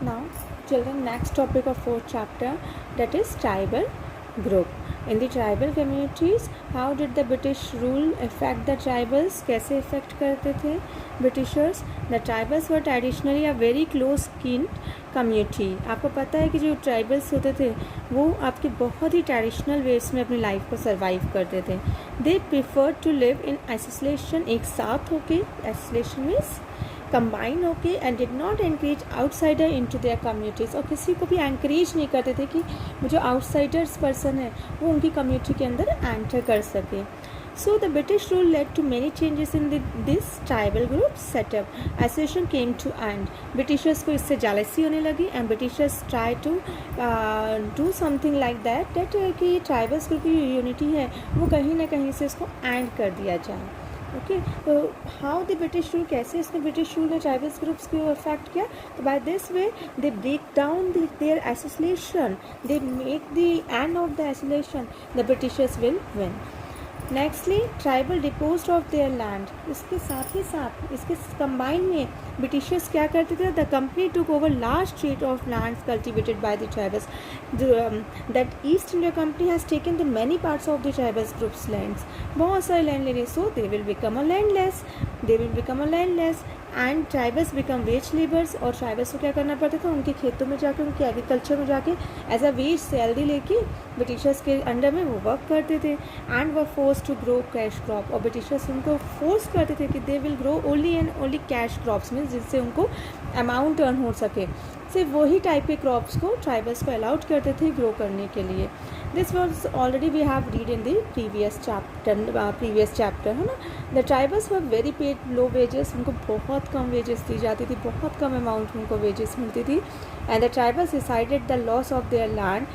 Now, children, next topic of fourth chapter, that is tribal group. In the tribal communities, how did the British rule affect the tribals? कैसे affect करते थे Britishers? The tribals were traditionally a very close kin community. आपको पता है कि जो tribals होते थे वो आपके बहुत ही ट्रेडिशनल वेज में अपनी लाइफ को सर्वाइव करते थे. They preferred to live in isolation, एक साथ होके. Isolation means कंबाइन होके and did not encourage outsider into their communities. और किसी को भी एनकरेज नहीं करते थे कि वो जो आउटसाइडर्स पर्सन है वो उनकी कम्युनिटी के अंदर एंटर कर सके. So the British rule led to many changes in this tribal group setup. Association came to end. Britishers को इससे जेलसी होने लगी and Britishers try to do something like that कि ट्राइबल्स ग्रुप की यूनिटी है वो कहीं ना कहीं से उसको एंड कर दिया जाए. ओके, तो हाउ द ब्रिटिश रूल, कैसे इसने ब्रिटिश रूल ने ट्राइबल्स ग्रुप्स को अफेक्ट किया? तो by this way they break down their association, they make the end of the association, the Britishers will win. Nextly tribal deposed of their land. इसके साथ ही साथ इसके कंबाइन में Britishers क्या करते थे? The company took over large tract of lands cultivated by the tribals. That East India company has taken the many parts of the tribals groups lands. बहुत सारे लैंड ले रहे, so they will become a landless and tribals become wage labours. और tribals को क्या करना पड़ता था? उनके खेतों में जाके, उनके एग्रीकल्चर में जाके एज अ वेज सैलरी लेके ब्रिटिशर्स के अंडर में वो वर्क करते थे. And were force to grow cash crop. और ब्रिटिशर्स उनको फोर्स करते थे कि they will grow only and only cash crops में, जिससे उनको अमाउंट अर्न हो सके. सिर्फ वही टाइप के क्रॉप्स को ट्राइबल्स को अलाउड करते थे ग्रो करने के लिए. This was already we have read in the previous chapter, है ना. The tribals were very paid low wages. उनको बहुत कम वेजेस दी जाती थी, बहुत कम अमाउंट उनको वेजेस मिलती थी. And the tribals decided the loss of their land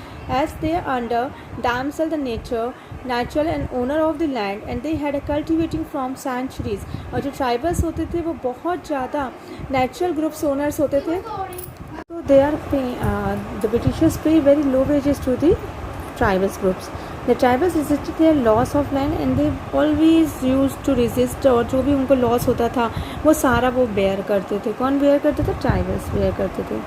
as they under damsel the natural and owner of the land and they had a cultivating from centuries. और जो ट्राइबल्स होते थे वो बहुत ज़्यादा नेचुरल ग्रुप्स ओनर्स होते थे. So they are the Britishers pay very low wages to the tribals groups. The tribals resisted their loss of land and they always used to resist. और जो भी उनको लॉस होता था वो सारा वो बेयर करते थे. कौन बेयर करते थे? ट्राइबल्स बेयर करते थे.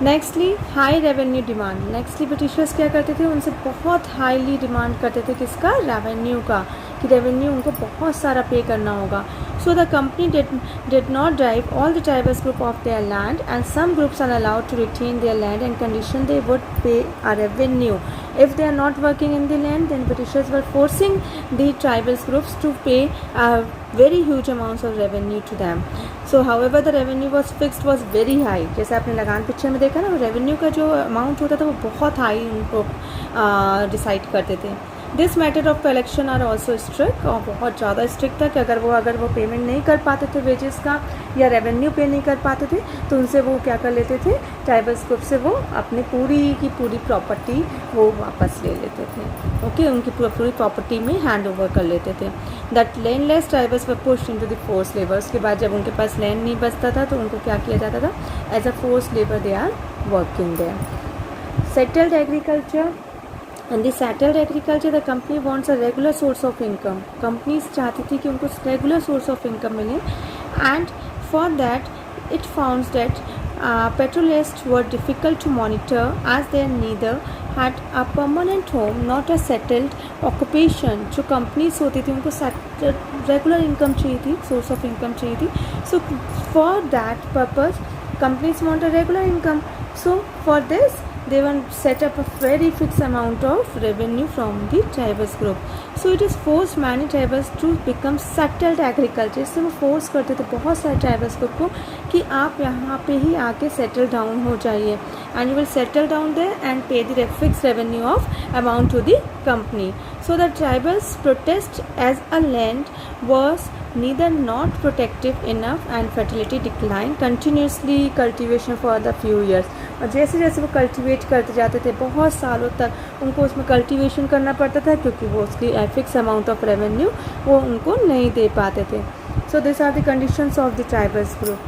Nextly high revenue demand. Nextly Britishers क्या करते थे? उनसे बहुत हाईली डिमांड करते थे. किसका? रेवेन्यू का, कि रेवेन्यू उनको बहुत सारा पे करना होगा. So the company did not drive all the tribals group off their land and some groups are allowed to retain their land and condition they would pay a revenue. If they are not working in the land, then Britishers were forcing the tribals groups to pay very huge amounts of revenue to them. So however the revenue was fixed was very high. जैसे आपने लगान picture में देखा ना, revenue का जो amount होता था वो बहुत हाई उनको डिसाइड करते थे. This matter of collection are also strict. और बहुत ज़्यादा स्ट्रिक्ट था कि अगर वो पेमेंट नहीं कर पाते थे वेजेस का या रेवेन्यू पे नहीं कर पाते थे तो उनसे वो क्या कर लेते थे? ट्राइबल्स ग्रुप से वो अपनी पूरी की पूरी प्रॉपर्टी वो वापस ले लेते थे. ओके, उनकी पूरी प्रॉपर्टी में हैंड ओवर कर लेते थे. That landless tribals were pushed into the force labour. उसके बाद जब उनके पास लैंड नहीं बचता था तो उनको क्या किया जाता था? As a force labour they are working there. Settled agriculture. In the settled agriculture, the company wants a regular source of income. Companies चाहती थी कि उनको regular source of income मिले, and for that it found that petrolists were difficult to monitor as they neither had a permanent home not a settled occupation. जो companies होती थी उनको regular income चाहिए थी, source of income चाहिए थी. So for that purpose, companies want a regular income. So for this they will set up a very fixed amount of revenue from the tribals group. So it is forced many tribals to become settled agriculture. इससे वो force करते थे बहुत सारे tribals group को कि आप यहाँ पे ही आके सेटल डाउन हो जाइए and you will settle down there and pay the fixed revenue of amount to the company. So the tribals protest as a land was neither not protective enough and fertility declined continuously cultivation for the few years. और जैसे जैसे वो cultivate करते जाते थे बहुत सालों तक उनको उसमें कल्टिवेशन करना पड़ता था क्योंकि वो उसकी फिक्स अमाउंट ऑफ रेवेन्यू वो उनको नहीं दे पाते थे. So this are the conditions of the tribals group.